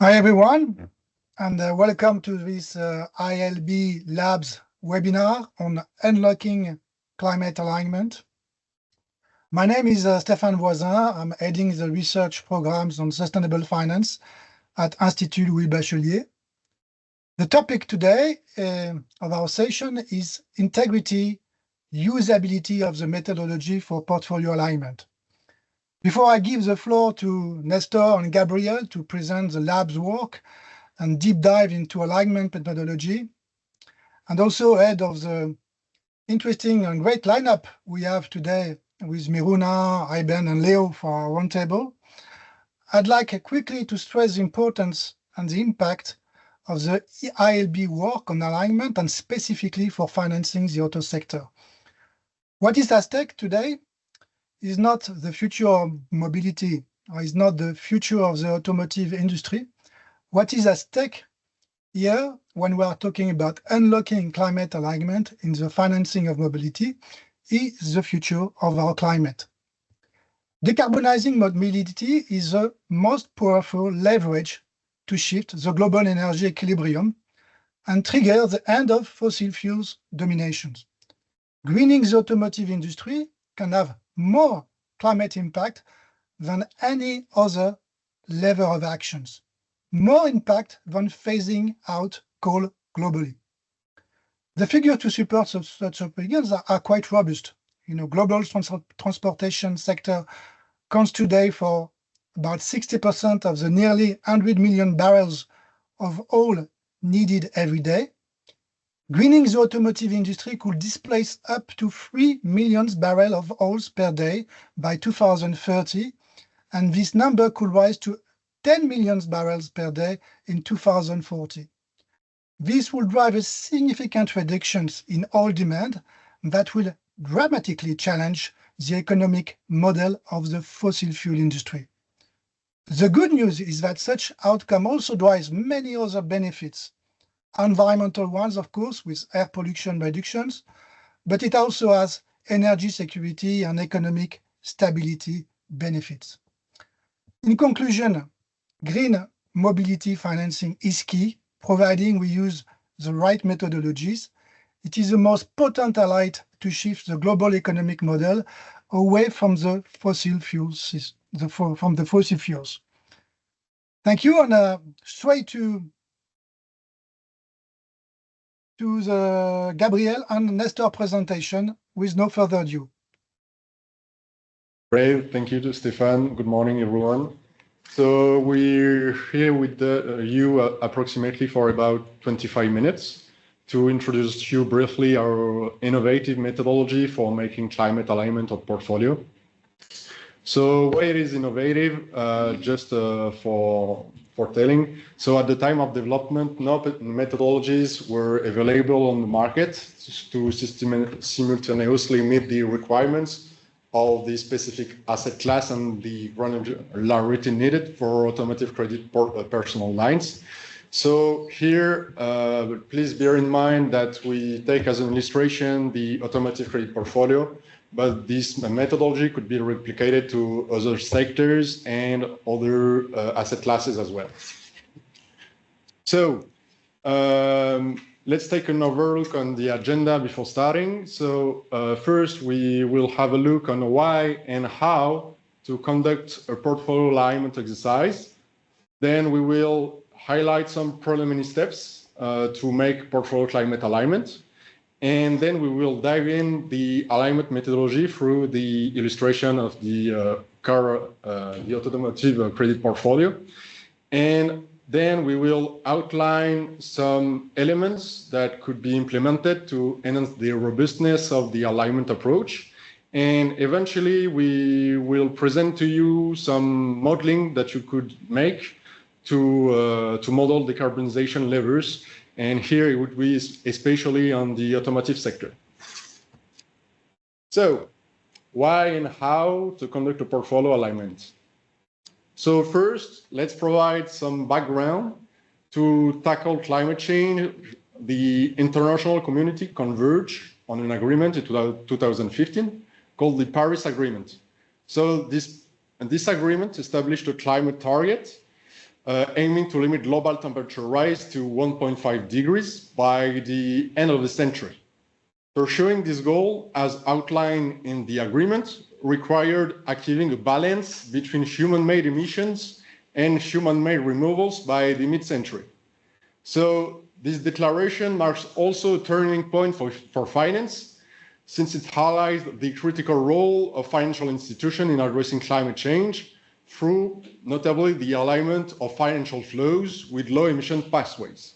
Hi everyone, and welcome to this ILB Labs webinar on unlocking climate alignment. My name is Stéphane. I'm heading the research programs on sustainable finance at Institut Bachelier. The topic today of our session is integrity, usability of the methodology for portfolio alignment. Before I give the floor to Nestor and Gabriel to present the lab's work and deep dive into alignment methodology, and also ahead of the interesting and great lineup we have today with Miruna, Iban, and Leo for our roundtable, I'd like quickly to stress the importance and the impact of the ILB work on alignment and specifically for financing the auto sector. What is at stake today is not the future of mobility, or is not the future of the automotive industry. What is at stake here when we are talking about unlocking climate alignment in the financing of mobility is the future of our climate. Decarbonizing mobility is the most powerful leverage to shift the global energy equilibrium and trigger the end of fossil fuels dominations. Greening the automotive industry can have more climate impact than any other lever of actions, more impact than phasing out coal globally. The figures to support such opinions are quite robust. Global transportation sector accounts today for about 60% of the nearly 100 million barrels of oil needed every day. Greening the automotive industry could displace up to 3 million barrels of oil per day by 2030, and this number could rise to 10 million barrels per day in 2040. This will drive a significant reductions in oil demand that will dramatically challenge the economic model of the fossil fuel industry. The good news is that such outcome also drives many other benefits. Environmental ones, of course, with air pollution reductions, but it also has energy security and economic stability benefits. In conclusion, green mobility financing is key, providing we use the right methodologies. It is the most potent ally to shift the global economic model away from the fossil fuels. Thank you, and straight to the Gabriel and Nestor presentation with no further ado. Great, thank you to Stéphane. Good morning, everyone. So we're here with you approximately for about 25 minutes to introduce you briefly our innovative methodology for making climate alignment of portfolio. So why it is innovative, just for telling. So at the time of development, no methodologies were available on the market to simultaneously meet the requirements of the specific asset class and the granularity needed for automotive credit personal lines. So here, please bear in mind that we take as an illustration the automotive credit portfolio, but this methodology could be replicated to other sectors and other asset classes as well. So let's take another look on the agenda before starting. So first, we will have a look on why and how to conduct a portfolio alignment exercise. Then we will highlight some preliminary steps to make portfolio climate alignment. And then we will dive in the alignment methodology through the illustration of the the automotive credit portfolio. And then we will outline some elements that could be implemented to enhance the robustness of the alignment approach. And eventually we will present to you some modeling that you could make to model decarbonization levers. And here it would be especially on the automotive sector. So why and how to conduct a portfolio alignment? So first, let's provide some background to tackle climate change. The international community converged on an agreement in 2015 called the Paris Agreement. So this agreement established a climate target aiming to limit global temperature rise to 1.5 degrees by the end of the century. Pursuing this goal, as outlined in the agreement, required achieving a balance between human-made emissions and human-made removals by the mid-century. So this declaration marks also a turning point for finance, since it highlights the critical role of financial institutions in addressing climate change through notably the alignment of financial flows with low-emission pathways.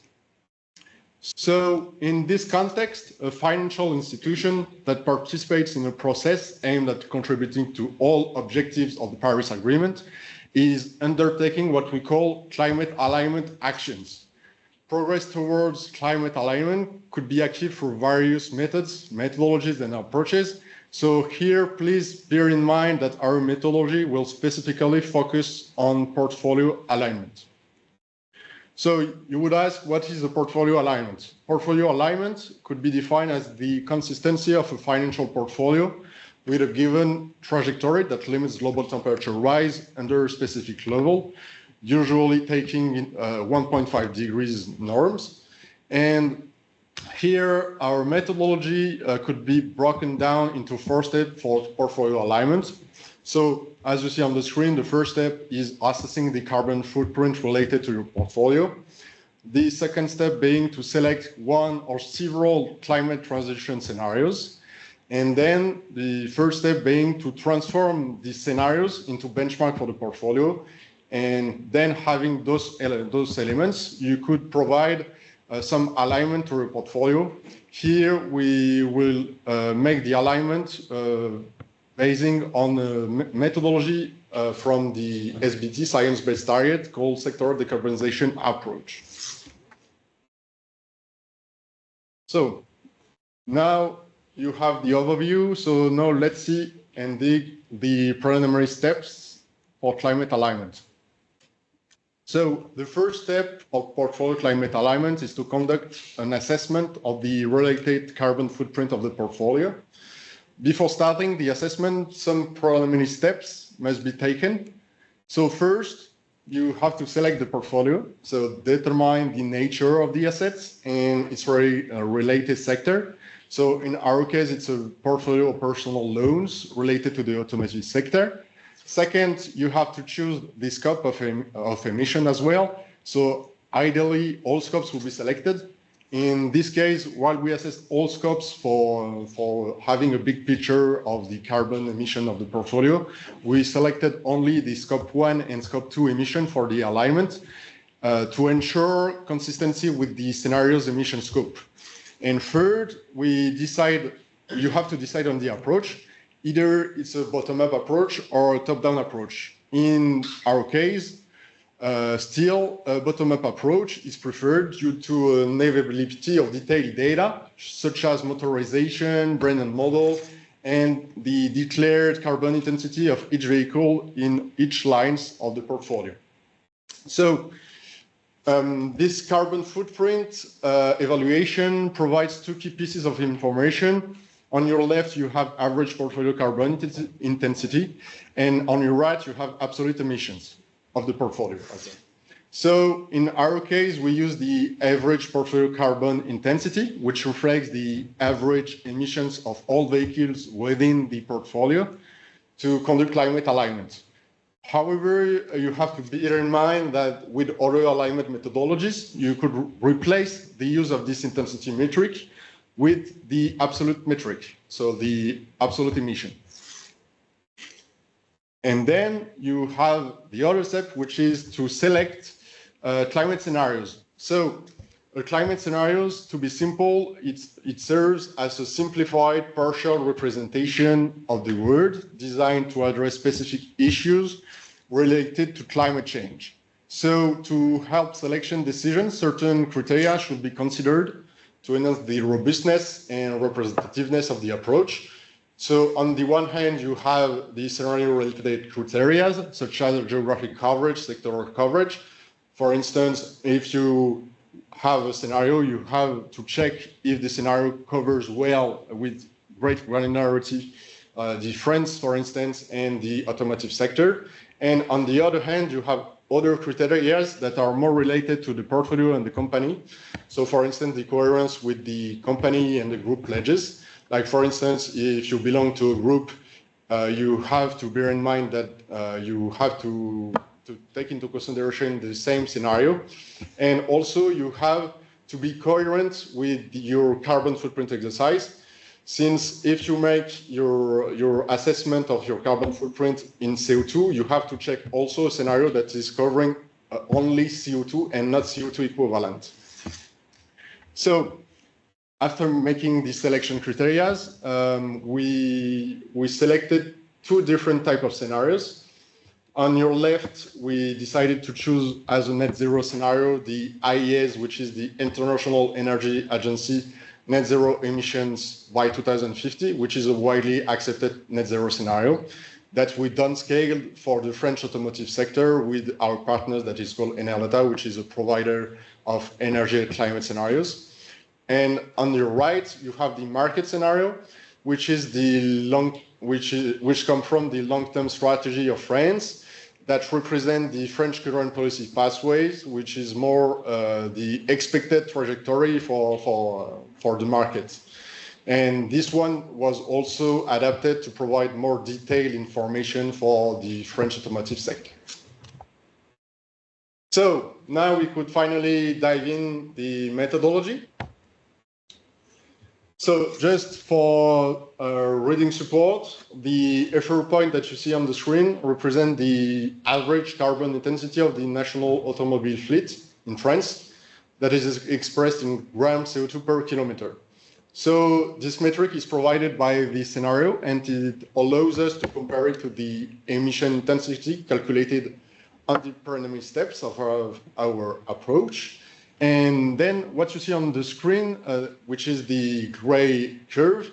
So in this context, a financial institution that participates in a process aimed at contributing to all objectives of the Paris Agreement is undertaking what we call climate alignment actions. Progress towards climate alignment could be achieved through various methods, methodologies, and approaches. So here, please bear in mind that our methodology will specifically focus on portfolio alignment. So you would ask, what is a portfolio alignment? Portfolio alignment could be defined as the consistency of a financial portfolio with a given trajectory that limits global temperature rise under a specific level, usually taking 1.5 degrees norms. And here, our methodology could be broken down into 4 steps for portfolio alignment. So as you see on the screen, the first step is assessing the carbon footprint related to your portfolio. The second step being to select one or several climate transition scenarios. And then the third step being to transform these scenarios into benchmark for the portfolio. And then having those elements, you could provide some alignment to your portfolio. Here we will make the alignment basing on a methodology from the SBT, science-based target, called sectoral decarbonization approach. So now you have the overview. So now let's see and dig the preliminary steps for climate alignment. So the first step of portfolio climate alignment is to conduct an assessment of the related carbon footprint of the portfolio. Before starting the assessment, some preliminary steps must be taken. So first, you have to select the portfolio, so determine the nature of the assets and its related sector. So in our case, it's a portfolio of personal loans related to the automotive sector. Second, you have to choose the scope of emission as well. So ideally, all scopes will be selected. In this case, while we assess all scopes for having a big picture of the carbon emission of the portfolio, we selected only the scope 1 and scope 2 emission for the alignment to ensure consistency with the scenario's emission scope. And third, you have to decide on the approach. Either it's a bottom-up approach or a top-down approach. In our case, still, a bottom-up approach is preferred due to an availability of detailed data, such as motorization, brand and model, and the declared carbon intensity of each vehicle in each lines of the portfolio. So this carbon footprint evaluation provides 2 key pieces of information. On your left, you have average portfolio carbon intensity, and on your right, you have absolute emissions of the portfolio. So in our case, we use the average portfolio carbon intensity, which reflects the average emissions of all vehicles within the portfolio to conduct climate alignment. However, you have to bear in mind that with other alignment methodologies, you could replace the use of this intensity metric with the absolute metric, so the absolute emission. And then you have the other step, which is to select climate scenarios. So climate scenarios, to be simple, it serves as a simplified partial representation of the world designed to address specific issues related to climate change. So to help selection decisions, certain criteria should be considered to enhance the robustness and representativeness of the approach. So on the one hand, you have the scenario-related criteria, such as geographic coverage, sectoral coverage. For instance, if you have a scenario, you have to check if the scenario covers well with great granularity the France, for instance, and the automotive sector. And on the other hand, you have other criteria that are more related to the portfolio and the company. So for instance, the coherence with the company and the group pledges. Like for instance, if you belong to a group, you have to bear in mind that you have to take into consideration the same scenario. And also you have to be coherent with your carbon footprint exercise. Since if you make your assessment of your carbon footprint in CO2, you have to check also a scenario that is covering only CO2 and not CO2 equivalent. So after making the selection criteria, we selected two different types of scenarios. On your left, we decided to choose as a net zero scenario the IEA's, which is the International Energy Agency net zero emissions by 2050, which is a widely accepted net zero scenario that we downscaled for the French automotive sector with our partners that is called Energy, which is a provider of energy and climate scenarios. And on your right, you have the market scenario, which is which come from the long-term strategy of France that represent the French current policy pathways, which is more the expected trajectory for the market. And this one was also adapted to provide more detailed information for the French automotive sector. So now we could finally dive in the methodology. So just for reading support, the effort point that you see on the screen represent the average carbon intensity of the national automobile fleet in France that is expressed in grams CO2 per kilometer. So this metric is provided by the scenario and it allows us to compare it to the emission intensity calculated on the preliminary steps of our approach. And then what you see on the screen, which is the gray curve,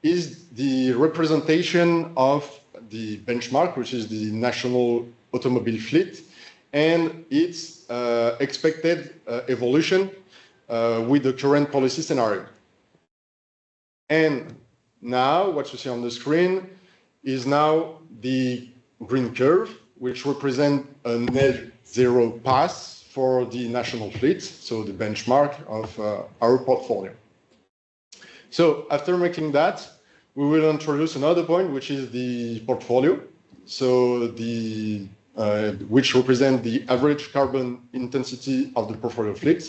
is the representation of the benchmark, which is the national automobile fleet, and its expected evolution with the current policy scenario. And now what you see on the screen is now the green curve, which represents a net zero path for the national fleet, so the benchmark of our portfolio. So after making that, we will introduce another point, which is the portfolio. So which represent the average carbon intensity of the portfolio fleet.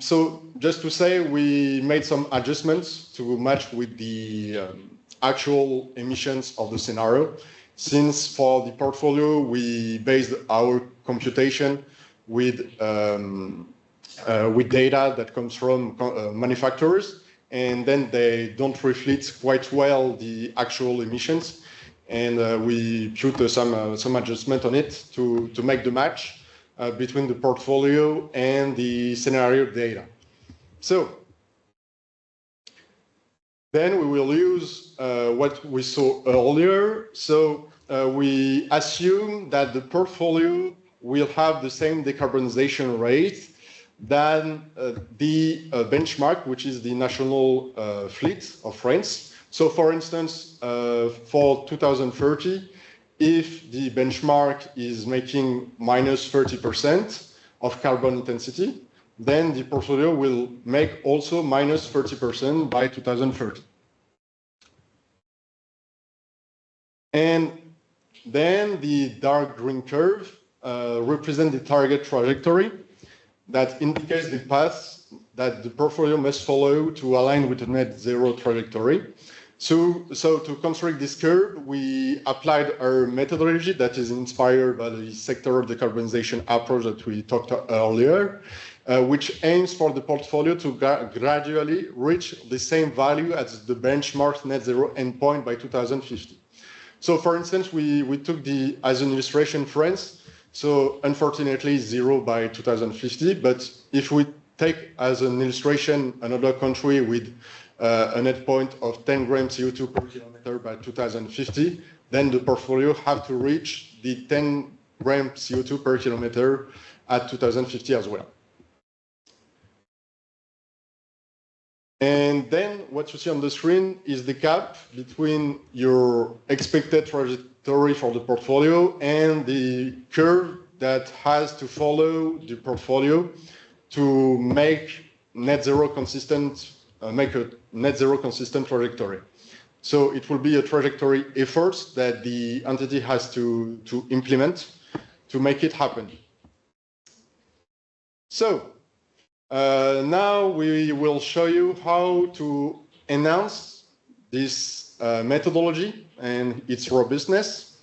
So just to say, we made some adjustments to match with the actual emissions of the scenario. Since for the portfolio, we based our computation with data that comes from manufacturers, and then they don't reflect quite well the actual emissions. And we put some adjustment on it to make the match between the portfolio and the scenario data. So then we will use what we saw earlier. So we assume that the portfolio will have the same decarbonization rate than the benchmark, which is the national fleet of France. So for instance, for 2030, if the benchmark is making minus 30% of carbon intensity, then the portfolio will make also minus 30% by 2030. And then the dark green curve represent the target trajectory that indicates the path that the portfolio must follow to align with the net zero trajectory. So to construct this curve, we applied our methodology that is inspired by the sector decarbonization approach that we talked earlier, which aims for the portfolio to gradually reach the same value as the benchmark net zero endpoint by 2050. So for instance, we took as an illustration France. So unfortunately, zero by 2050. But if we take as an illustration another country with a net point of 10 grams CO2 per kilometer by 2050, then the portfolio have to reach the 10 grams CO2 per kilometer at 2050 as well. And then what you see on the screen is the gap between your expected trajectory for the portfolio and the curve that has to follow the portfolio to make net zero consistent, make a net zero consistent trajectory. So it will be a trajectory effort that the entity has to implement to make it happen. So now we will show you how to enhance this methodology and its robustness.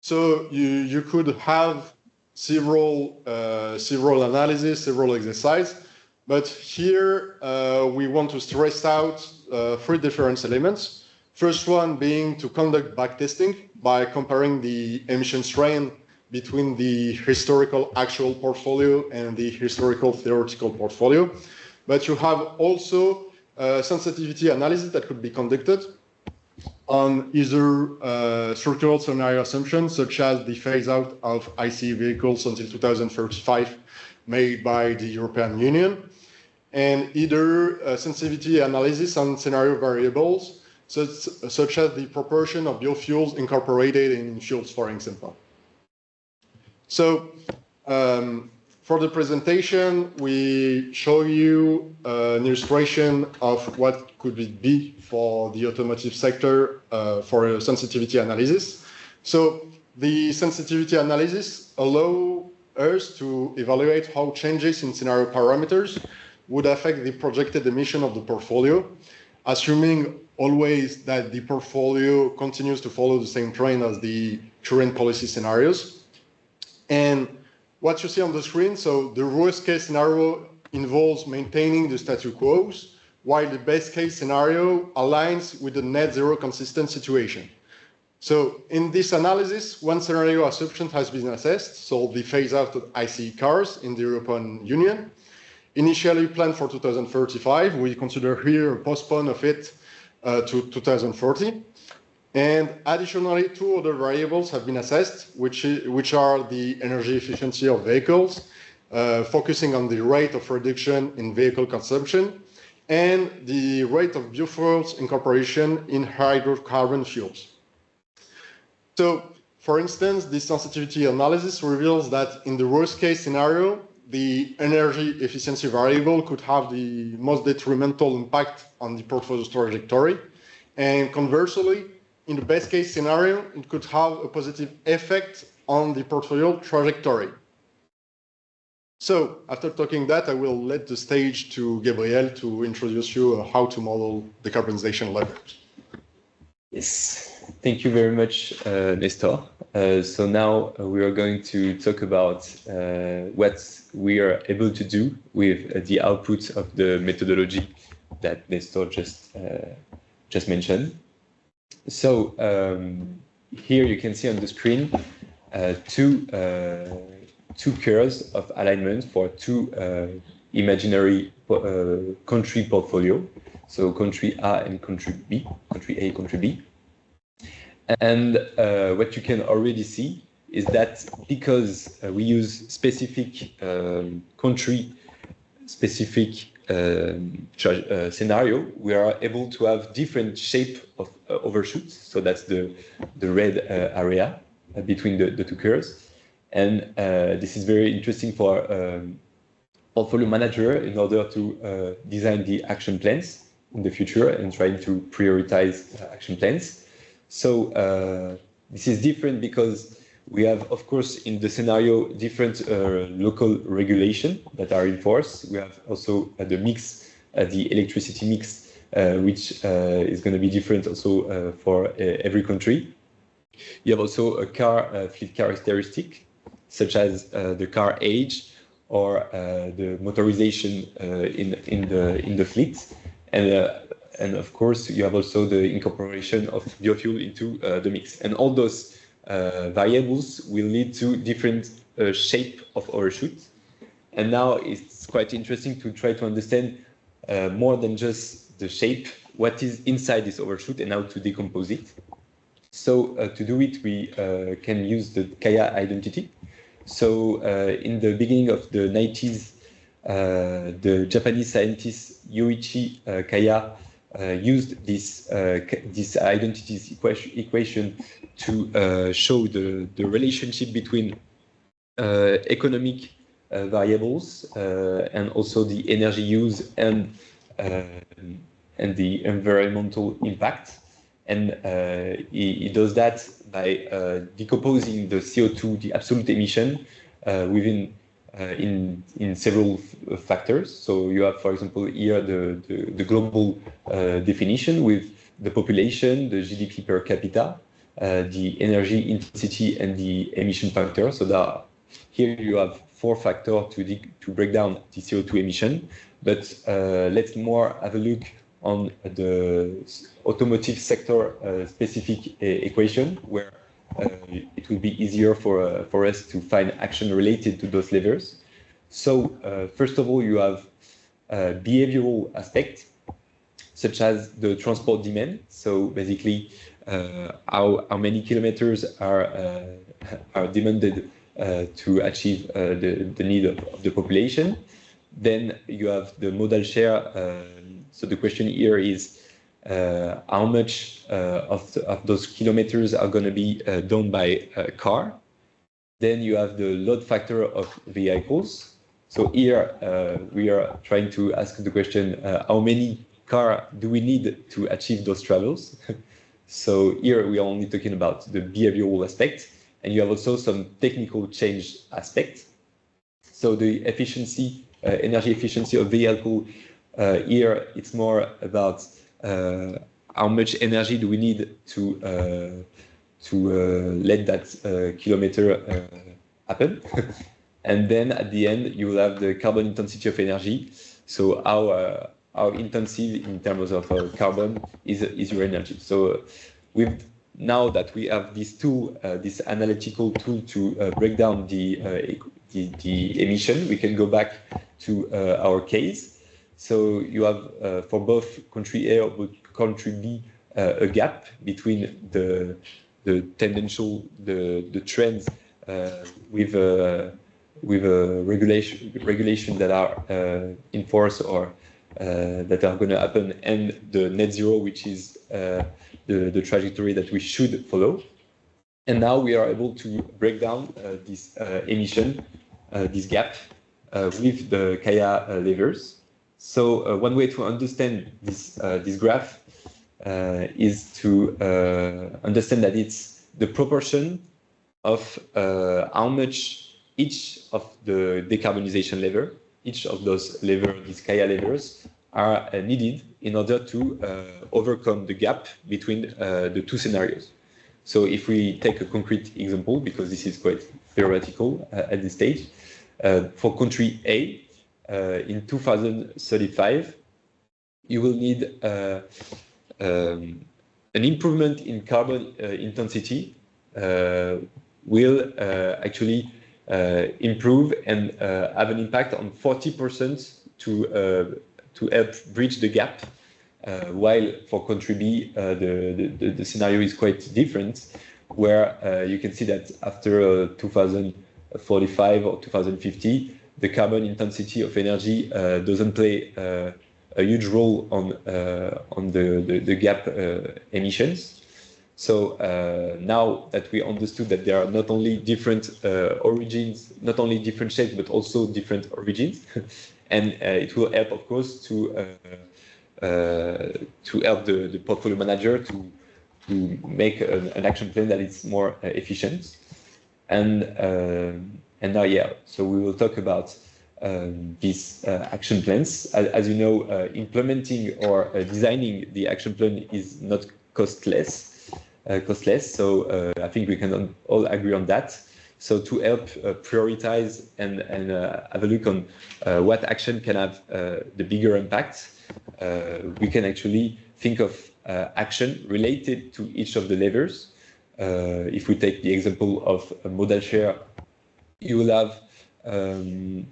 So you could have several analyses, several exercises, but here we want to stress out 3 different elements. First one being to conduct backtesting by comparing the emission strain between the historical actual portfolio and the historical theoretical portfolio. But you have also sensitivity analysis that could be conducted on either structural scenario assumptions, such as the phase out of ICE vehicles until 2035 made by the European Union, and either sensitivity analysis on scenario variables, such as the proportion of biofuels incorporated in fuels, for example. So for the presentation, we show you an illustration of what could it be for the automotive sector for a sensitivity analysis. So the sensitivity analysis allows us to evaluate how changes in scenario parameters would affect the projected emission of the portfolio, assuming always that the portfolio continues to follow the same trend as the current policy scenarios. And what you see on the screen, so the worst case scenario involves maintaining the status quo, while the best case scenario aligns with the net zero consistent situation. So in this analysis, one scenario assumption has been assessed, so the phase out of ICE cars in the European Union. Initially planned for 2035, we consider here a postpone of it to 2040. And additionally, 2 other variables have been assessed, which are the energy efficiency of vehicles, focusing on the rate of reduction in vehicle consumption, and the rate of biofuels incorporation in hydrocarbon fuels. So, for instance, this sensitivity analysis reveals that in the worst case scenario, the energy efficiency variable could have the most detrimental impact on the portfolio's trajectory. And conversely, in the best case scenario, it could have a positive effect on the portfolio trajectory. So after talking that, I will let the stage to Gabriel to introduce you how to model decarbonization levels. Yes, thank you very much, Nestor. So now we are going to talk about what we are able to do with the output of the methodology that Nestor just mentioned. So here you can see on the screen two curves of alignment for 2 imaginary country portfolio. So country A and country B, country A, country B. And what you can already see is that because we use specific country-specific scenario, we are able to have different shape of overshoots. So that's the red area between the 2 curves. And this is very interesting for portfolio manager in order to design the action plans in the future and trying to prioritize action plans. So this is different because we have, of course, in the scenario, different local regulation that are in force. We have also the mix, the electricity mix, which is going to be different also for every country. You have also a car fleet characteristic, such as the car age or the motorization in the fleet. And of course, you have also the incorporation of biofuel into the mix. And all those variables will lead to different shape of overshoot. And now it's quite interesting to try to understand more than just the shape, what is inside this overshoot and how to decompose it. So to do it, we can use the Kaya identity. So in the beginning of the 90s, the Japanese scientist Yoichi Kaya used this identities equation to show the relationship between economic variables and also the energy use and the environmental impact. And he does that by decomposing the CO2, the absolute emission, within in several factors. So you have, for example, here the global definition with the population, the GDP per capita, the energy intensity, and the emission factor. So that here you have 4 factors to break down the CO2 emission. But let's more have a look on the automotive sector specific equation, where it will be easier for us to find action related to those levers. So first of all, you have behavioral aspects, such as the transport demand. So basically, how many kilometers are demanded to achieve the need of the population. Then you have the modal share. So the question here is how much of those kilometers are going to be done by a car. Then you have the load factor of vehicles. So here we are trying to ask the question, how many cars do we need to achieve those travels? So here we are only talking about the behavioral aspect, and you have also some technical change aspect. So the efficiency, energy efficiency of vehicle, here it's more about how much energy do we need to let that kilometer happen. And then at the end, you will have the carbon intensity of energy. So how intensive in terms of carbon is your energy. So now that we have this tool, this analytical tool to break down the emission, we can go back to our case. So you have for both country A or country B a gap between the tendential, the trends with regulation that are in force or that are going to happen, and the net zero, which is the trajectory that we should follow. And now we are able to break down this emission, this gap, with the Kaya levers. So one way to understand this graph is to understand that it's the proportion of how much each of the decarbonization lever, each of those levers, these Kaya levers, are needed in order to overcome the gap between the two scenarios. So if we take a concrete example, because this is quite theoretical at this stage, for country A, in 2035, you will need an improvement in carbon intensity will actually improve and have an impact on 40% to help bridge the gap, while for country B, the scenario is quite different, where you can see that after 2045 or 2050, the carbon intensity of energy doesn't play a huge role on the gap emissions. So now that we understood that there are not only different origins, not only different shapes, but also different origins, and it will help, of course, to help the portfolio manager to make an action plan that is more efficient. And now, yeah, so we will talk about these action plans. As you know, implementing or designing the action plan is not costless. So I think we can all agree on that. So to help prioritize and have a look on what action can have the bigger impact, we can actually think of action related to each of the levers. If we take the example of a modal share, you will have, in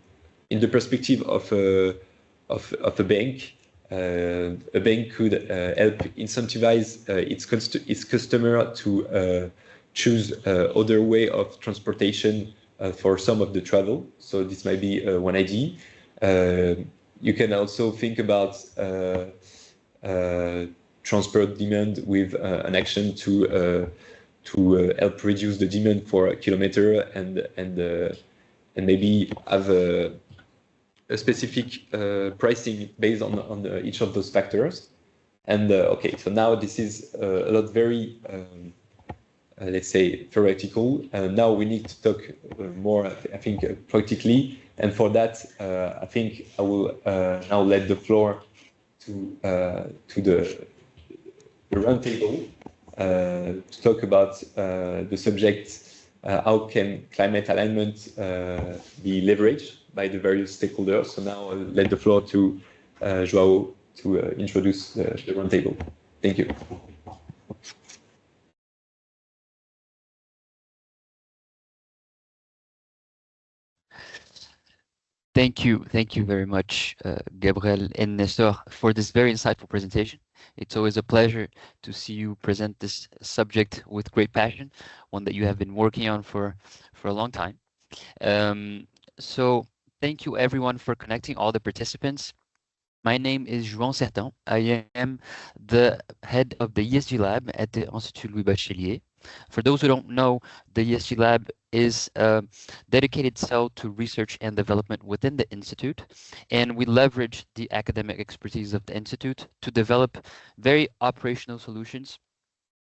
the perspective of a bank, a bank could help incentivize its customer to choose other way of transportation for some of the travel. So this might be one idea. You can also think about transport demand with an action to help reduce the demand for a kilometer and and maybe have a specific pricing based on each of those factors. And okay, so now this is a lot very, let's say, theoretical. Now we need to talk more, I think, practically. And for that, I think I will now let the floor to the roundtable to talk about the subject, how can climate alignment be leveraged by the various stakeholders. So now I'll let the floor to João to introduce the roundtable. Thank you. Thank you very much, Gabriel and Nestor, for this very insightful presentation. It's always a pleasure to see you present this subject with great passion, one that you have been working on for a long time. So thank you everyone for connecting, all the participants. My name is João Sertã. I am the head of the ESG Lab at the Institut Bachelier. For those who don't know, the ESG Lab is a dedicated cell to research and development within the Institute, and we leverage the academic expertise of the Institute to develop very operational solutions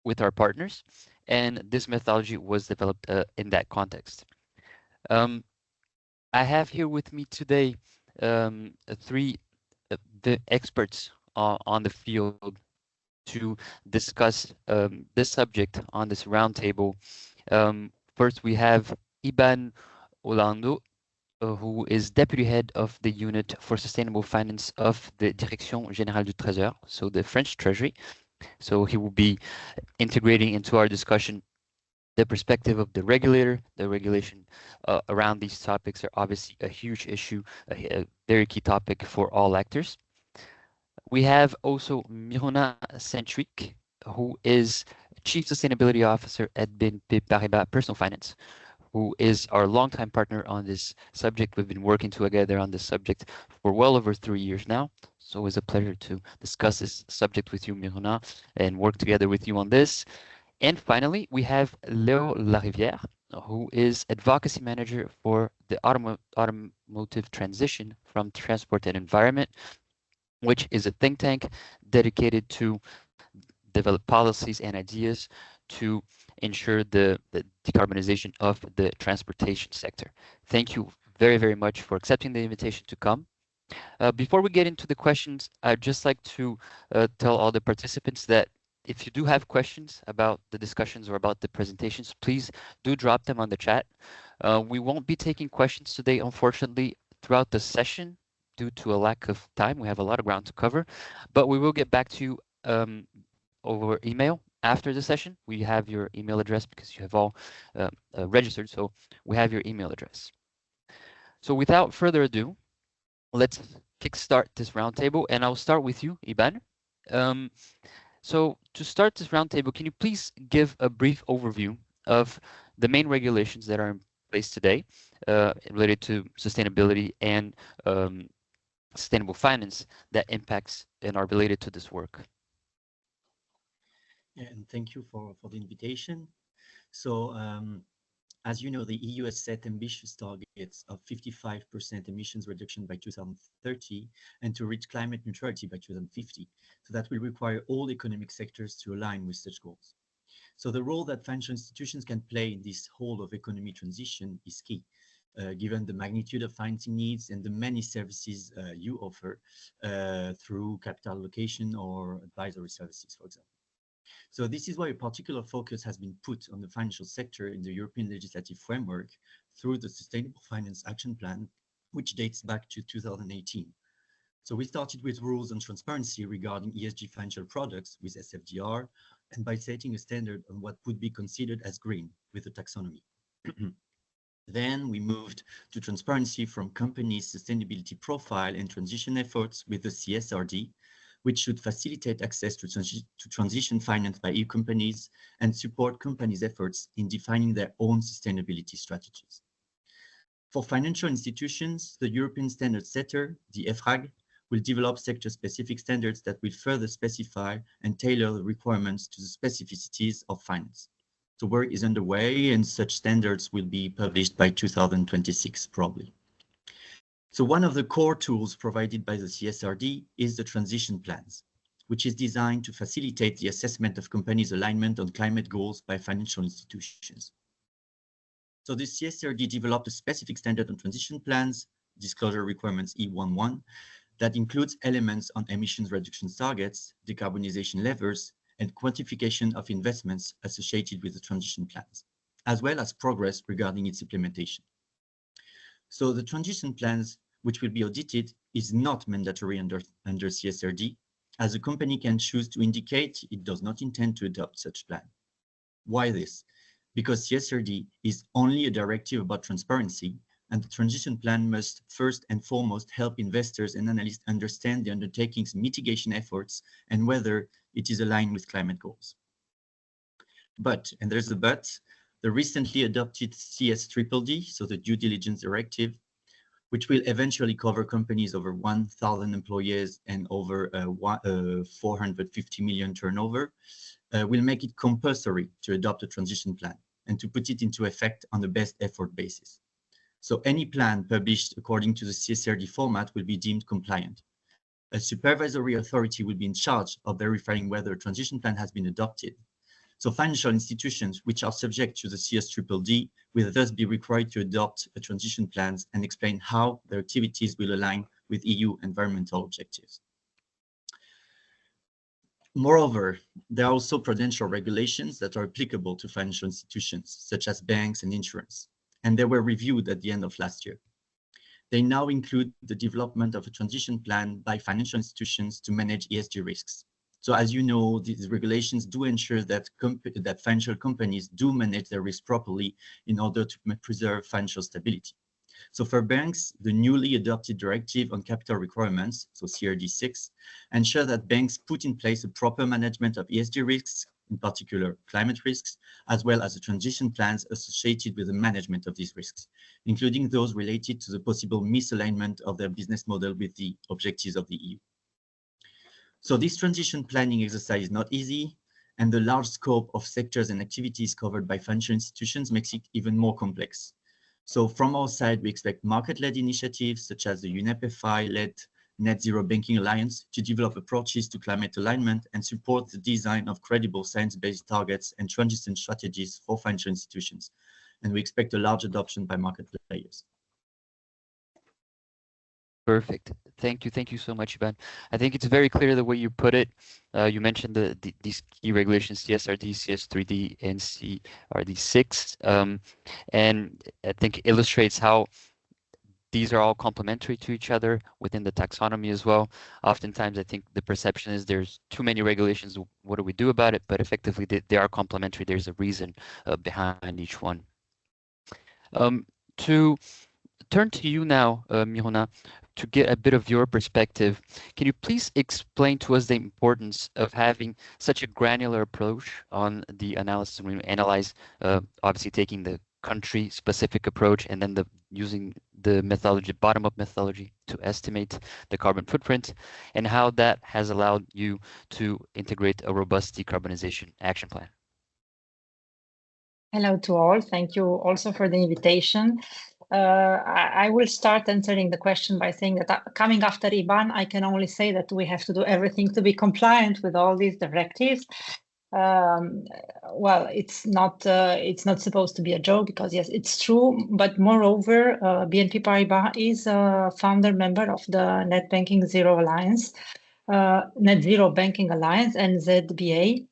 with our partners, and this methodology was developed in that context. I have here with me today three the experts on the field to discuss this subject on this roundtable. First, we have Iban Olaondo, who is deputy head of the unit for sustainable finance of the Direction générale du Trésor, so the French Treasury. So he will be integrating into our discussion the perspective of the regulator. The regulation around these topics are obviously a huge issue, a very key topic for all actors. We have also Miruna Senciuc, who is Chief Sustainability Officer at BNP Paribas Personal Finance, who is our longtime partner on this subject. We've been working together on this subject for well over 3 years now. So it's a pleasure to discuss this subject with you, Miruna, and work together with you on this. And finally, we have Léo Larivière, who is Advocacy Manager for the Automotive Transition from Transport and Environment, which is a think tank dedicated to develop policies and ideas to ensure the decarbonization of the transportation sector. Thank you very, very much for accepting the invitation to come. Before we get into the questions, I'd just like to tell all the participants that if you do have questions about the discussions or about the presentations, please do drop them on the chat. We won't be taking questions today, unfortunately, throughout the session due to a lack of time. We have a lot of ground to cover, but we will get back to you over email after the session. We have your email address because you have all registered, so we have your email address. So without further ado, let's kickstart this roundtable, and I'll start with you, Iban. So to start this roundtable, can you please give a brief overview of the main regulations that are in place today related to sustainability and sustainable finance that impacts and are related to this work? Yeah, and thank you for the invitation. So as you know, the EU has set ambitious targets of 55% emissions reduction by 2030 and to reach climate neutrality by 2050. So that will require all economic sectors to align with such goals. So the role that financial institutions can play in this whole of economy transition is key, given the magnitude of financing needs and the many services you offer through capital allocation or advisory services, for example. So this is why a particular focus has been put on the financial sector in the European legislative framework through the Sustainable Finance Action Plan, which dates back to 2018. So we started with rules on transparency regarding ESG financial products with SFDR, and by setting a standard on what would be considered as green with the taxonomy. Then we moved to transparency from companies' sustainability profile and transition efforts with the CSRD, which should facilitate access to transition finance by EU companies and support companies' efforts in defining their own sustainability strategies. For financial institutions, the European standard setter, the EFRAG, will develop sector-specific standards that will further specify and tailor the requirements to the specificities of finance. So work is underway, and such standards will be published by 2026, probably. So one of the core tools provided by the CSRD is the transition plans, which is designed to facilitate the assessment of companies' alignment on climate goals by financial institutions. So the CSRD developed a specific standard on transition plans, disclosure requirements E11, that includes elements on emissions reduction targets, decarbonization levers, and quantification of investments associated with the transition plans, as well as progress regarding its implementation. So the transition plans, which will be audited, is not mandatory under CSRD, as a company can choose to indicate it does not intend to adopt such plan. Why this? Because CSRD is only a directive about transparency, and the transition plan must first and foremost help investors and analysts understand the undertaking's mitigation efforts and whether it is aligned with climate goals. But, and there's a but, the recently adopted CSDDD, so the due diligence directive, which will eventually cover companies over 1,000 employees and over 450 million turnover, will make it compulsory to adopt a transition plan and to put it into effect on a best effort basis. So any plan published according to the CSRD format will be deemed compliant. A supervisory authority will be in charge of verifying whether a transition plan has been adopted. So financial institutions which are subject to the CSDDD will thus be required to adopt a transition plans and explain how their activities will align with EU environmental objectives. Moreover, there are also prudential regulations that are applicable to financial institutions, such as banks and insurance, and they were reviewed at the end of last year. They now include the development of a transition plan by financial institutions to manage ESG risks. So as you know, these regulations do ensure that financial companies do manage their risk properly in order to preserve financial stability. So for banks, the newly adopted directive on capital requirements, so CRD6, ensure that banks put in place a proper management of ESG risks, in particular climate risks, as well as the transition plans associated with the management of these risks, including those related to the possible misalignment of their business model with the objectives of the EU. So this transition planning exercise is not easy, and the large scope of sectors and activities covered by financial institutions makes it even more complex. So from our side, we expect market-led initiatives such as the UNEP-FI-led Net Zero Banking Alliance to develop approaches to climate alignment and support the design of credible science-based targets and transition strategies for financial institutions. And we expect a large adoption by market players. Perfect. Thank you so much, Iban. I think it's very clear the way you put it. You mentioned these key regulations, CSRD, CS3D, and CRD6, and I think illustrates how these are all complementary to each other within the taxonomy as well. Oftentimes, I think the perception is there's too many regulations. What do we do about it? But effectively, they are complementary. There's a reason behind each one. To turn to you now, Miruna, to get a bit of your perspective, can you please explain to us the importance of having such a granular approach on the analysis when we analyze, obviously taking the country-specific approach and then using the methodology, bottom-up methodology to estimate the carbon footprint, and how that has allowed you to integrate a robust decarbonization action plan? Hello to all. Thank you also for the invitation. I will start answering the question by saying that coming after Iban, I can only say that we have to do everything to be compliant with all these directives. Well, it's not supposed to be a joke, because yes, it's true. But moreover, BNP Paribas is a founder member of the Net Zero Banking Alliance, NZBA,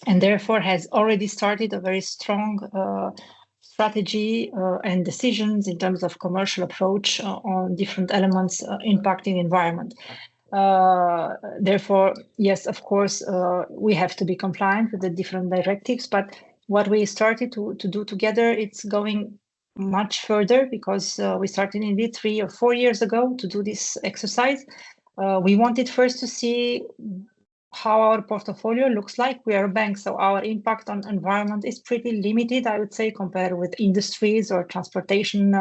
and therefore has already started a very strong strategy and decisions in terms of commercial approach on different elements impacting environment. Therefore, yes, of course, we have to be compliant with the different directives, but what we started to do together, it's going much further, because we started indeed 3 or 4 years ago to do this exercise. We wanted first to see how our portfolio looks like. We are a bank, so our impact on environment is pretty limited, I would say, compared with industries or transportation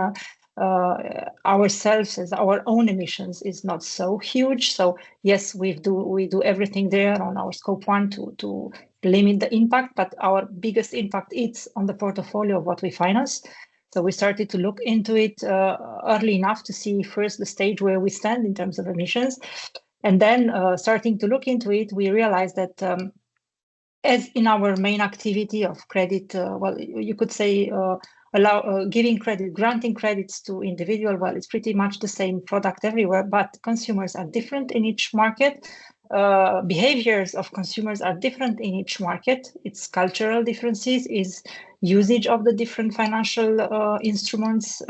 ourselves as our own emissions is not so huge. So yes, we do everything there on our scope 1 to limit the impact, but our biggest impact is on the portfolio of what we finance. So we started to look into it early enough to see first the stage where we stand in terms of emissions. And then starting to look into it, we realized that as in our main activity of credit, well, you could say giving credit, granting credits to individual, well, it's pretty much the same product everywhere, but consumers are different in each market. Behaviors of consumers are different in each market. It's cultural differences, is usage of the different financial instruments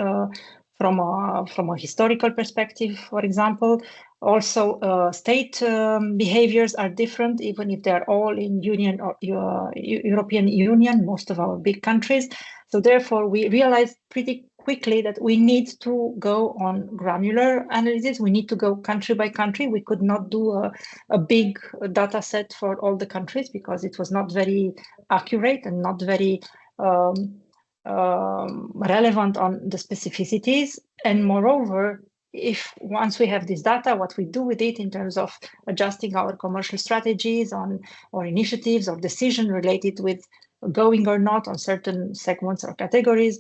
from a historical perspective, for example. Also, state behaviors are different, even if they're all in Union or European Union, most of our big countries. So therefore, we realized pretty quickly that we need to go on granular analysis. We need to go country by country. We could not do a big data set for all the countries because it was not very accurate and not very relevant on the specificities. And moreover, if once we have this data, what we do with it in terms of adjusting our commercial strategies on or initiatives or decision related with going or not on certain segments or categories,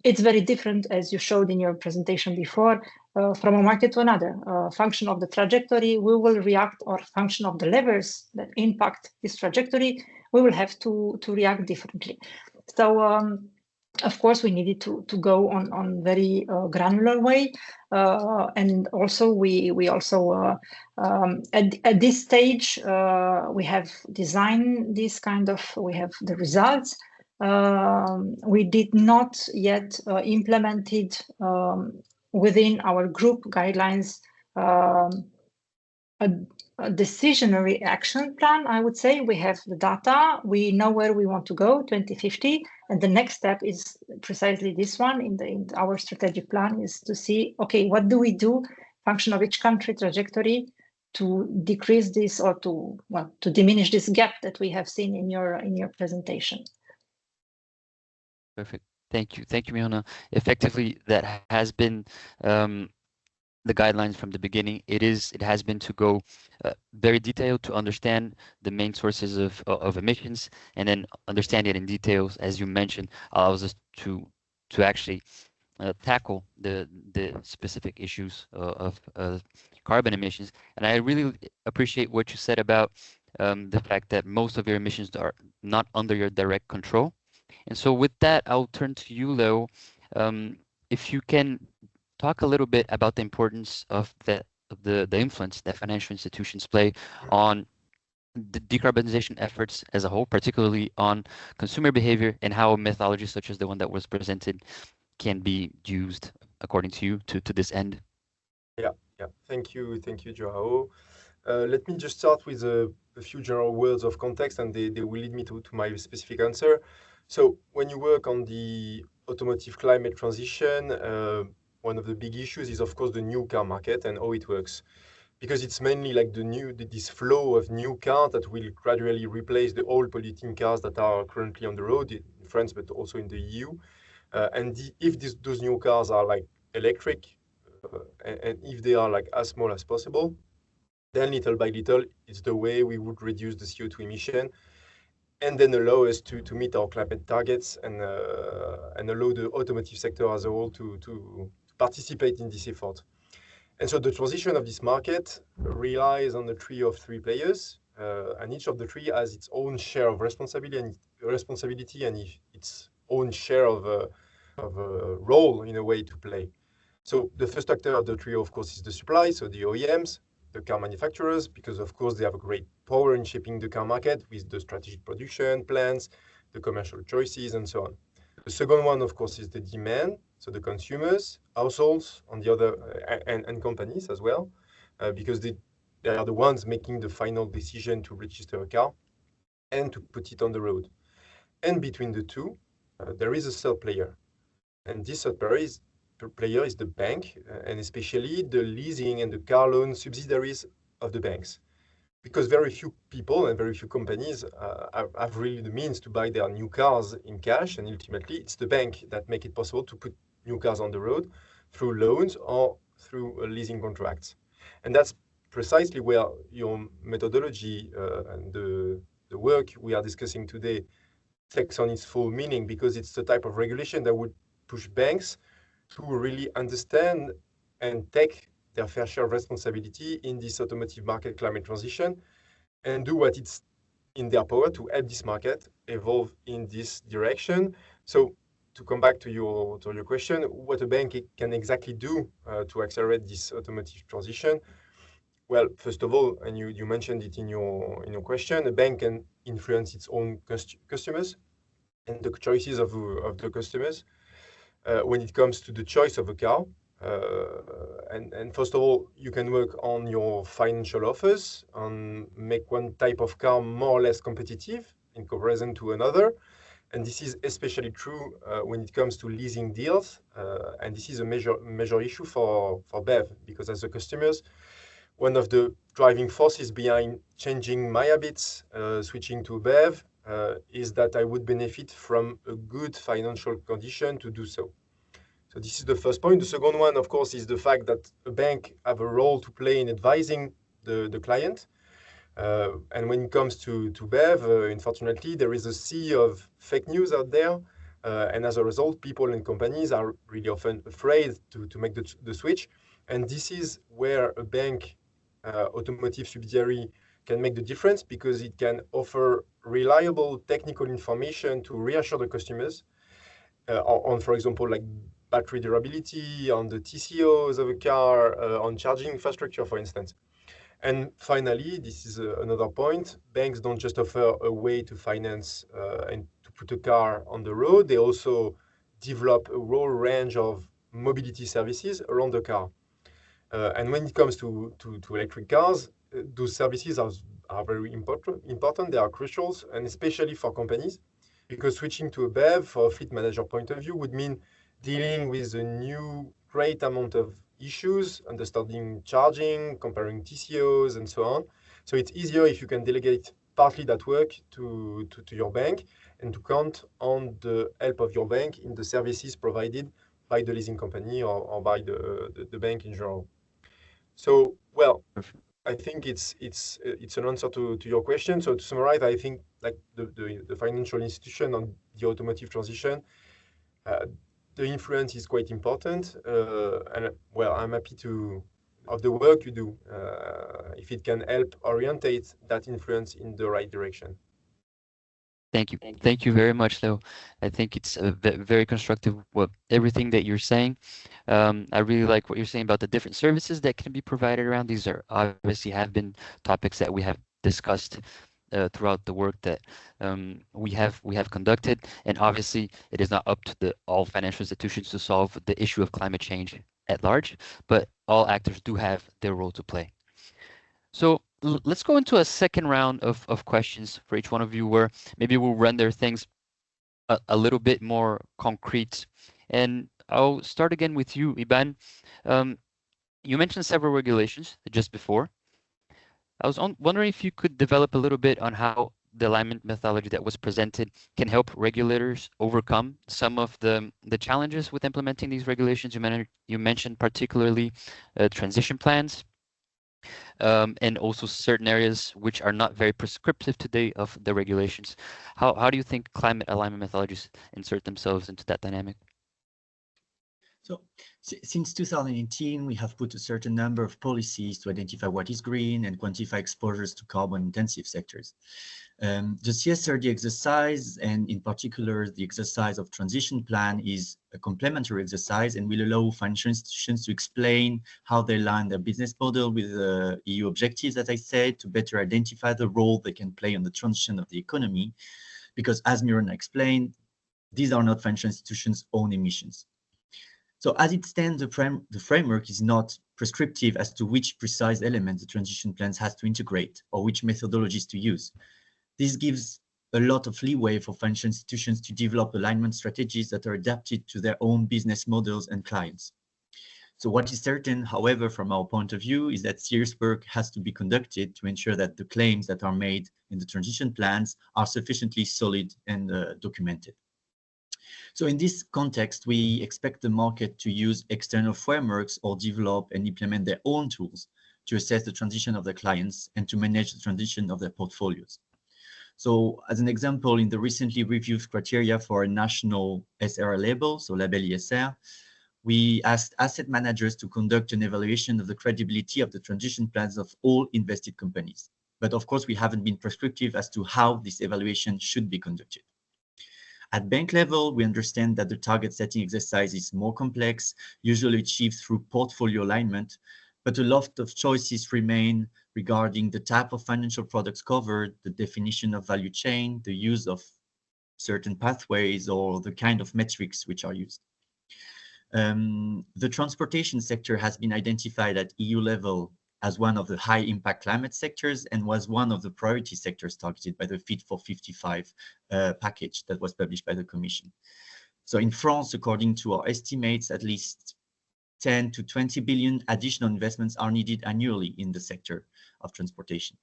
it's very different, as you showed in your presentation before, from a market to another. Function of the trajectory, we will react, or function of the levers that impact this trajectory, we will have to react differently. So of course, we needed to go on very granular way, and also we also at this stage we have designed this kind of, we have the results. We did not yet implemented within our group guidelines a decisionary action plan. I would say we have the data, we know where we want to go 2050, and the next step is precisely this one in our strategic plan, is to see, okay, what do we do, function of each country trajectory, to decrease this or to diminish this gap that we have seen in your presentation. Perfect. Thank you, Miruna. Effectively, that has been the guidelines from the beginning. It has been to go very detailed to understand the main sources of emissions, and then understand it in details, as you mentioned, allows us to actually tackle the specific issues of carbon emissions. And I really appreciate what you said about the fact that most of your emissions are not under your direct control. And so with that, I'll turn to you, Leo. If you can talk a little bit about the importance of the influence that financial institutions play on the decarbonization efforts as a whole, particularly on consumer behavior, and how a methodology such as the one that was presented can be used, according to you, to this end. Yeah. Thank you, João. Let me just start with a few general words of context, and they will lead me to my specific answer. So when you work on the automotive climate transition, one of the big issues is, of course, the new car market and how it works, because it's mainly like this flow of new cars that will gradually replace the old polluting cars that are currently on the road in France, but also in the EU. If those new cars are like electric, and if they are like as small as possible, then little by little, it's the way we would reduce the CO2 emission, and then allow us to meet our climate targets and allow the automotive sector as a whole to participate in this effort. And so the transition of this market relies on the trio of three players, and each of the three has its own share of responsibility and its own share of a role in a way to play. So the first actor of the trio, of course, is the supply, so the OEMs, the car manufacturers, because of course they have a great power in shaping the car market with the strategic production plans, the commercial choices, and so on. The second one, of course, is the demand, so the consumers, households, on the other, and companies as well, because they are the ones making the final decision to register a car and to put it on the road. And between the two, there is a third player, and this third player is the bank, and especially the leasing and the car loan subsidiaries of the banks, because very few people and very few companies have really the means to buy their new cars in cash, and ultimately it's the bank that make it possible to put new cars on the road through loans or through leasing contracts. And that's precisely where your methodology and the work we are discussing today takes on its full meaning, because it's the type of regulation that would push banks to really understand and take their fair share of responsibility in this automotive market climate transition and do what it's in their power to help this market evolve in this direction. So to come back to your question, what a bank can exactly do to accelerate this automotive transition. Well, first of all, and you mentioned it in your question, a bank can influence its own customers and the choices of the customers when it comes to the choice of a car. And first of all, you can work on your financial offers and make one type of car more or less competitive in comparison to another. And this is especially true when it comes to leasing deals. And this is a major issue for BEV, because as the customers, one of the driving forces behind changing my habits, switching to BEV, is that I would benefit from a good financial condition to do so. So this is the first point. The second one, of course, is the fact that a bank have a role to play in advising the client. And when it comes to BEV, unfortunately, there is a sea of fake news out there. And as a result, people and companies are really often afraid to make the switch. And this is where a bank automotive subsidiary can make the difference, because it can offer reliable technical information to reassure the customers on, for example, like battery durability, on the TCOs of a car, on charging infrastructure, for instance. And finally, this is another point, banks don't just offer a way to finance and to put a car on the road, they also develop a whole range of mobility services around the car. And when it comes to electric cars, those services are very important, they are crucial, and especially for companies, because switching to a BEV for a fleet manager point of view would mean dealing with a new great amount of issues, understanding charging, comparing TCOs, and so on. So it's easier if you can delegate partly that work to your bank and to count on the help of your bank in the services provided by the leasing company or by the bank in general. So, well, I think it's an answer to your question. So to summarize, I think like the financial institution on the automotive transition, the influence is quite important, and well, I'm happy of the work you do if it can help orientate that influence in the right direction. Thank you. Thank you very much, though. I think it's very constructive, everything that you're saying. I really like what you're saying about the different services that can be provided around. These are obviously have been topics that we have discussed throughout the work that we have conducted, and obviously it is not up to all financial institutions to solve the issue of climate change at large, but all actors do have their role to play. So let's go into a second round of questions for each one of you, where maybe we'll render things a little bit more concrete. And I'll start again with you, Iban. You mentioned several regulations just before. I was wondering if you could develop a little bit on how the alignment methodology that was presented can help regulators overcome some of the challenges with implementing these regulations. You mentioned particularly transition plans, and also certain areas which are not very prescriptive today of the regulations. How do you think climate alignment methodologies insert themselves into that dynamic? So since 2018, we have put a certain number of policies to identify what is green and quantify exposures to carbon-intensive sectors. The CSRD exercise, and in particular, the exercise of transition plan, is a complementary exercise and will allow financial institutions to explain how they align their business model with the EU objectives, as I said, to better identify the role they can play on the transition of the economy. Because as Miruna explained, these are not financial institutions' own emissions. So as it stands, the framework is not prescriptive as to which precise elements the transition plans has to integrate or which methodologies to use. This gives a lot of leeway for financial institutions to develop alignment strategies that are adapted to their own business models and clients. So what is certain, however, from our point of view, is that serious work has to be conducted to ensure that the claims that are made in the transition plans are sufficiently solid and documented. So in this context, we expect the market to use external frameworks or develop and implement their own tools to assess the transition of their clients and to manage the transition of their portfolios. So as an example, in the recently reviewed criteria for a national SRA label, so Label ISR, we asked asset managers to conduct an evaluation of the credibility of the transition plans of all invested companies. But of course, we haven't been prescriptive as to how this evaluation should be conducted. At bank level, we understand that the target setting exercise is more complex, usually achieved through portfolio alignment, but a lot of choices remain regarding the type of financial products covered, the definition of value chain, the use of certain pathways, or the kind of metrics which are used. The transportation sector has been identified at EU level as one of the high impact climate sectors and was one of the priority sectors targeted by the Fit for 55 package that was published by the Commission. So in France, according to our estimates, at least 10 to 20 billion additional investments are needed annually in the sector of transportation.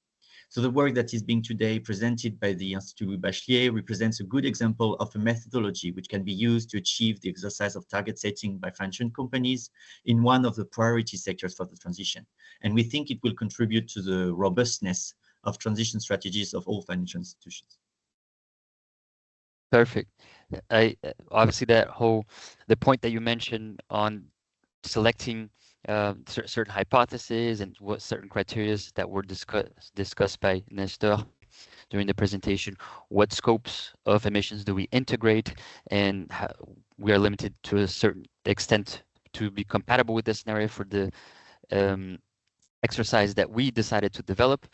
So the work that is being today presented by the Institut Bachelier represents a good example of a methodology which can be used to achieve the exercise of target setting by financial companies in one of the priority sectors for the transition. And we think it will contribute to the robustness of transition strategies of all financial institutions. Perfect. Obviously the point that you mentioned on selecting certain hypotheses and what certain criteria that were discussed by Nestor during the presentation. What scopes of emissions do we integrate, and how we are limited to a certain extent to be compatible with the scenario for the exercise that we decided to develop.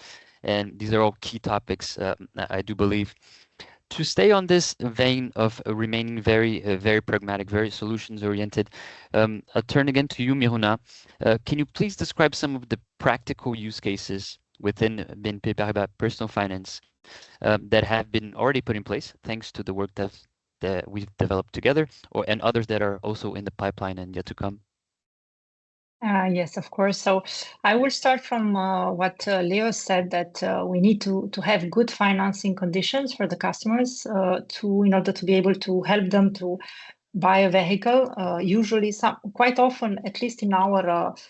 And these are all key topics, I do believe. To stay on this vein of remaining very pragmatic, very solutions-oriented, I'll turn again to you, Miruna. Can you please describe some of the practical use cases within BNP Paribas Personal Finance that have been already put in place, thanks to the work that we've developed together, and others that are also in the pipeline and yet to come? Yes, of course. So I will start from what Leo said, that we need to have good financing conditions for the customers in order to be able to help them to buy a vehicle. Usually, quite often, at least in our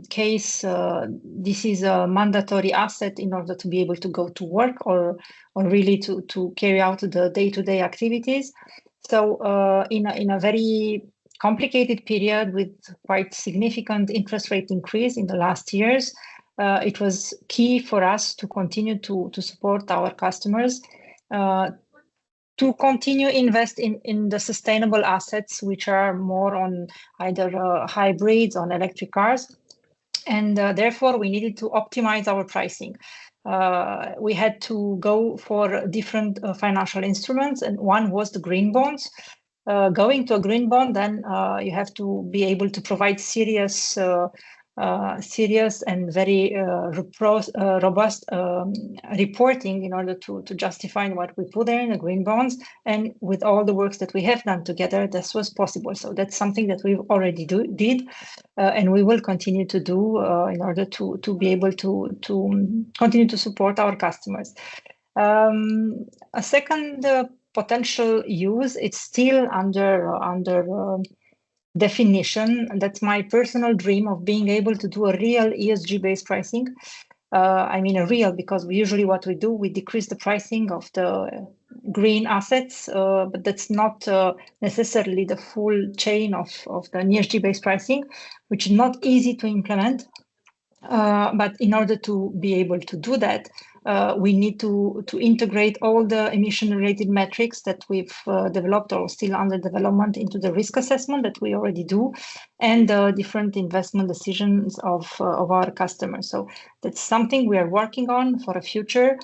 case, this is a mandatory asset in order to be able to go to work or really to carry out the day-to-day activities. So in a very complicated period with quite significant interest rate increase in the last years, it was key for us to continue to support our customers, to continue invest in the sustainable assets, which are more on either hybrids on electric cars. And therefore, we needed to optimize our pricing. We had to go for different financial instruments, and one was the green bonds. Going to a green bond, then you have to be able to provide serious and very robust reporting in order to justify what we put there in the green bonds. And with all the works that we have done together, this was possible. So that's something that we've already did, and we will continue to do in order to be able to continue to support our customers. A second potential use, it's still under definition. That's my personal dream of being able to do a real ESG-based pricing. I mean a real, because usually what we do, we decrease the pricing of the green assets, but that's not necessarily the full chain of the ESG-based pricing, which is not easy to implement. But in order to be able to do that, we need to integrate all the emission-related metrics that we've developed or still under development into the risk assessment that we already do, and the different investment decisions of our customers. So that's something we are working on for a future,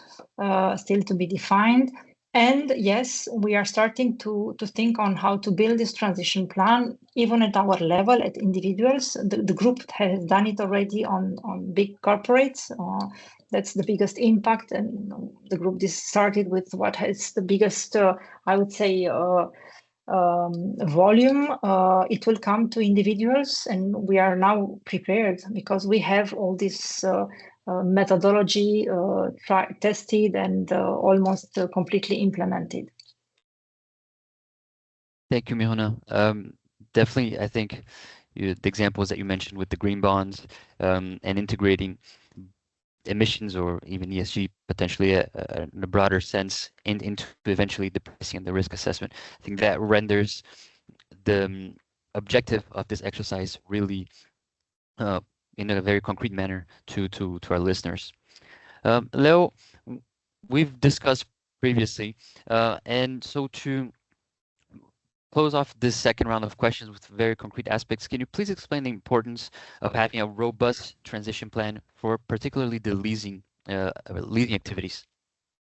still to be defined. And yes, we are starting to think on how to build this transition plan, even at our level, at individuals. The group has done it already on big corporates. That's the biggest impact. And the group started with what has the biggest, I would say, volume. It will come to individuals, and we are now prepared because we have all this methodology tested and almost completely implemented. Thank you, Miruna. Definitely, I think the examples that you mentioned with the green bonds and integrating emissions or even ESG potentially in a broader sense into eventually the pricing and the risk assessment. I think that renders the objective of this exercise really in a very concrete manner to our listeners. Leo, we've discussed previously, and so to close off this second round of questions with very concrete aspects, can you please explain the importance of having a robust transition plan for particularly the leasing activities?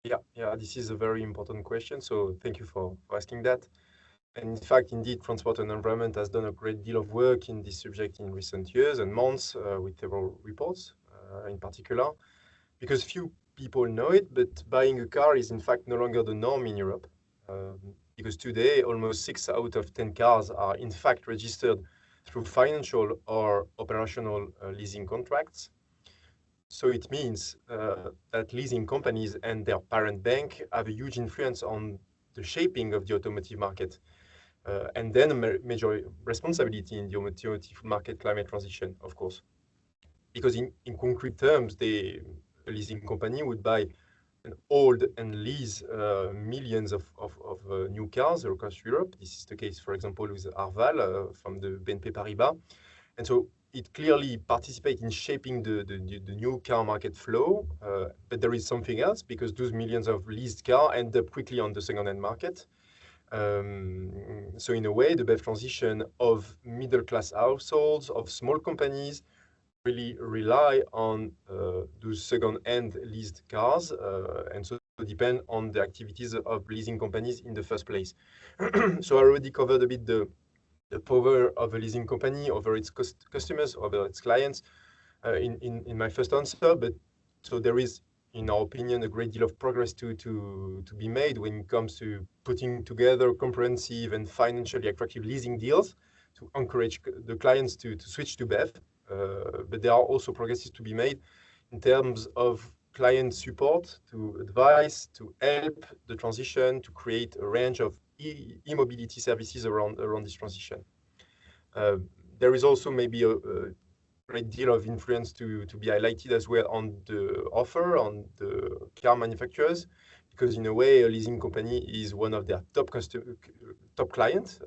Yeah, this is a very important question. So thank you for asking that. And in fact, indeed, Transport and Environment has done a great deal of work in this subject in recent years and months with several reports in particular, because few people know it, but buying a car is in fact no longer the norm in Europe. Because today, almost 6 out of 10 cars are in fact registered through financial or operational leasing contracts. So it means that leasing companies and their parent bank have a huge influence on the shaping of the automotive market, and then a major responsibility in the automotive market climate transition, of course. Because in concrete terms, a leasing company would buy and hold and lease millions of new cars across Europe. This is the case, for example, with Arval from the BNP Paribas. And so it clearly participates in shaping the new car market flow. But there is something else, because those millions of leased cars end up quickly on the second-hand market. So in a way, the BEV transition of middle-class households, of small companies, really rely on those second-hand leased cars, and so depend on the activities of leasing companies in the first place. So I already covered a bit the power of a leasing company over its customers, over its clients in my first answer. But so there is, in our opinion, a great deal of progress to be made when it comes to putting together comprehensive and financially attractive leasing deals to encourage the clients to switch to BEV. But there are also progresses to be made in terms of client support, to advise, to help the transition, to create a range of e-mobility services around this transition. There is also maybe a great deal of influence to be highlighted as well on the offer, on the car manufacturers, because in a way, a leasing company is one of their top clients.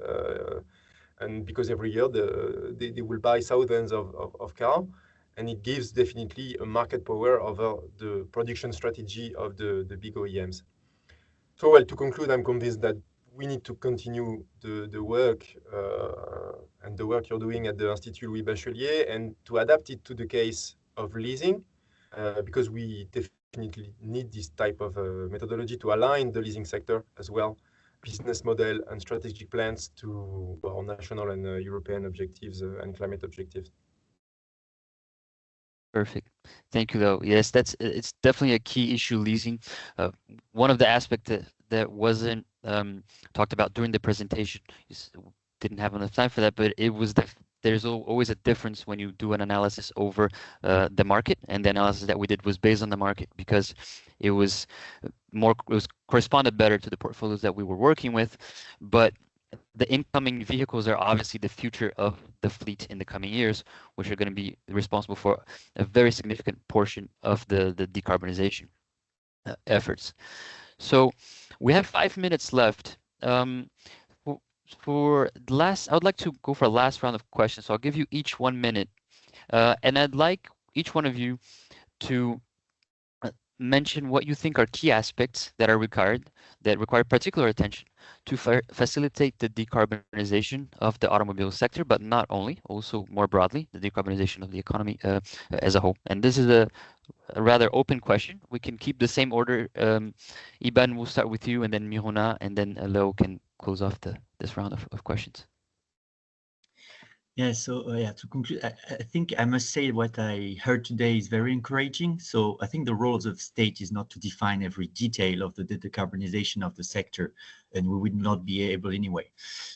And because every year they will buy thousands of cars, and it gives definitely a market power over the production strategy of the big OEMs. So, well, to conclude, I'm convinced that we need to continue the work and the work you're doing at the Institut Louis Bachelier, and to adapt it to the case of leasing, because we definitely need this type of methodology to align the leasing sector as well, business model and strategic plans to our national and European objectives and climate objectives. Perfect. Thank you, Leo. Yes, it's definitely a key issue, leasing. One of the aspects that wasn't talked about during the presentation, didn't have enough time for that, but it was there's always a difference when you do an analysis over the market, and the analysis that we did was based on the market, because it was corresponded better to the portfolios that we were working with. But the incoming vehicles are obviously the future of the fleet in the coming years, which are going to be responsible for a very significant portion of the decarbonization efforts. So we have 5 minutes left. For the last, I would like to go for a last round of questions. So I'll give you each 1 minute, and I'd like each one of you to mention what you think are key aspects that require particular attention to facilitate the decarbonization of the automobile sector, but not only, also more broadly, the decarbonization of the economy as a whole. And this is a rather open question. We can keep the same order. Iban, we'll start with you, and then Miruna, and then Leo can close off this round of questions. Yeah, so to conclude, I think I must say what I heard today is very encouraging. So I think the role of the state is not to define every detail of the decarbonization of the sector, and we would not be able anyway.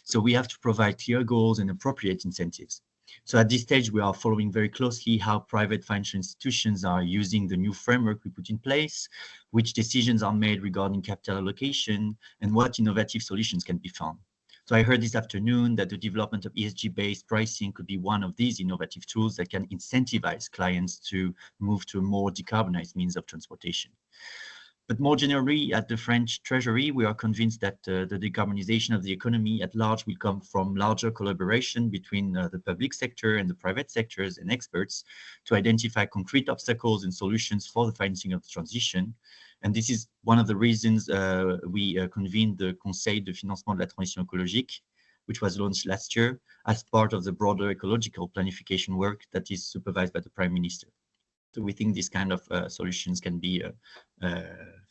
So we have to provide clear goals and appropriate incentives. So at this stage, we are following very closely how private financial institutions are using the new framework we put in place, which decisions are made regarding capital allocation, and what innovative solutions can be found. So I heard this afternoon that the development of ESG-based pricing could be one of these innovative tools that can incentivize clients to move to a more decarbonized means of transportation. But more generally, at the French Treasury, we are convinced that the decarbonization of the economy at large will come from larger collaboration between the public sector and the private sectors and experts to identify concrete obstacles and solutions for the financing of the transition. And this is one of the reasons we convened the Conseil de financement de la transition écologique, which was launched last year as part of the broader ecological planification work that is supervised by the Prime Minister. So we think these kind of solutions can be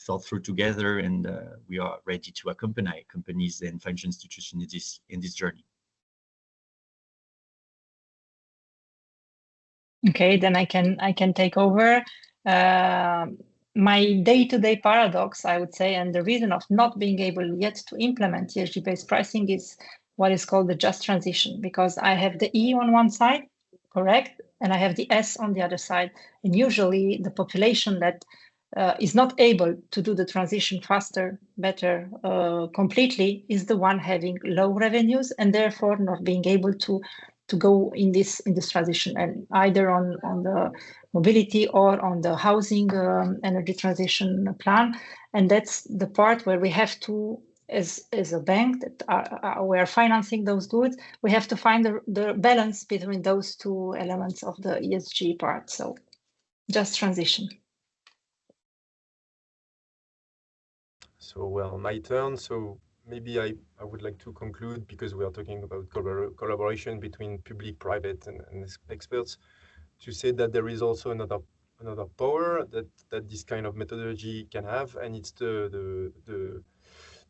thought through together, and we are ready to accompany companies and financial institutions in this journey. Okay, then I can take over. My day-to-day paradox, I would say, and the reason of not being able yet to implement ESG-based pricing is what is called the just transition, because I have the E on one side, correct, and I have the S on the other side. And usually the population that is not able to do the transition faster, better, completely is the one having low revenues and therefore not being able to go in this transition, and either on the mobility or on the housing energy transition plan. And that's the part where we have to, as a bank that we are financing those goods, we have to find the balance between those two elements of the ESG part. So just transition. So, well, my turn. So maybe I would like to conclude, because we are talking about collaboration between public, private, and experts, to say that there is also another power that this kind of methodology can have, and it's the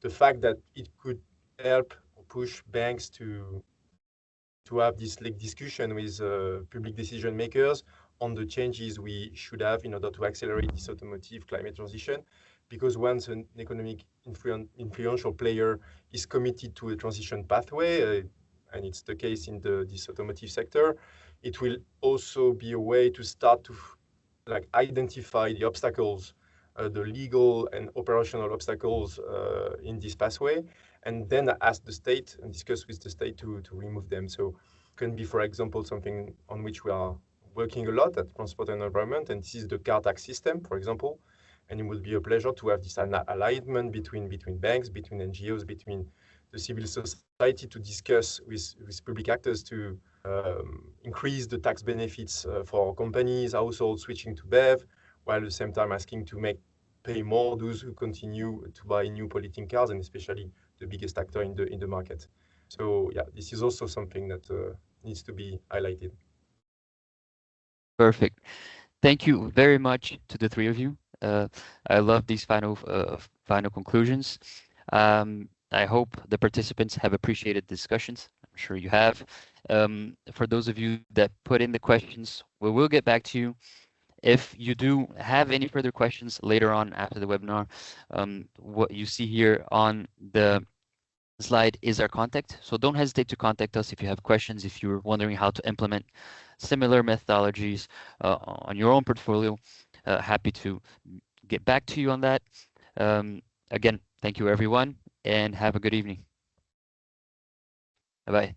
fact that it could help or push banks to have this discussion with public decision makers on the changes we should have in order to accelerate this automotive climate transition. Because once an economic influential player is committed to a transition pathway, and it's the case in this automotive sector, it will also be a way to start to identify the obstacles, the legal and operational obstacles in this pathway, and then ask the state and discuss with the state to remove them. So it can be, for example, something on which we are working a lot at Transport and Environment, and this is the car tax system, for example. And it would be a pleasure to have this alignment between banks, between NGOs, between the civil society, to discuss with public actors to increase the tax benefits for companies, households switching to BEV, while at the same time asking to pay more those who continue to buy new polluting cars, and especially the biggest actor in the market. So yeah, this is also something that needs to be highlighted. Perfect. Thank you very much to the three of you. I love these final conclusions. I hope the participants have appreciated the discussions. I'm sure you have. For those of you that put in the questions, we will get back to you. If you do have any further questions later on after the webinar, what you see here on the slide is our contact. So don't hesitate to contact us if you have questions, if you're wondering how to implement similar methodologies on your own portfolio. Happy to get back to you on that. Again, thank you everyone, and have a good evening. Bye-bye.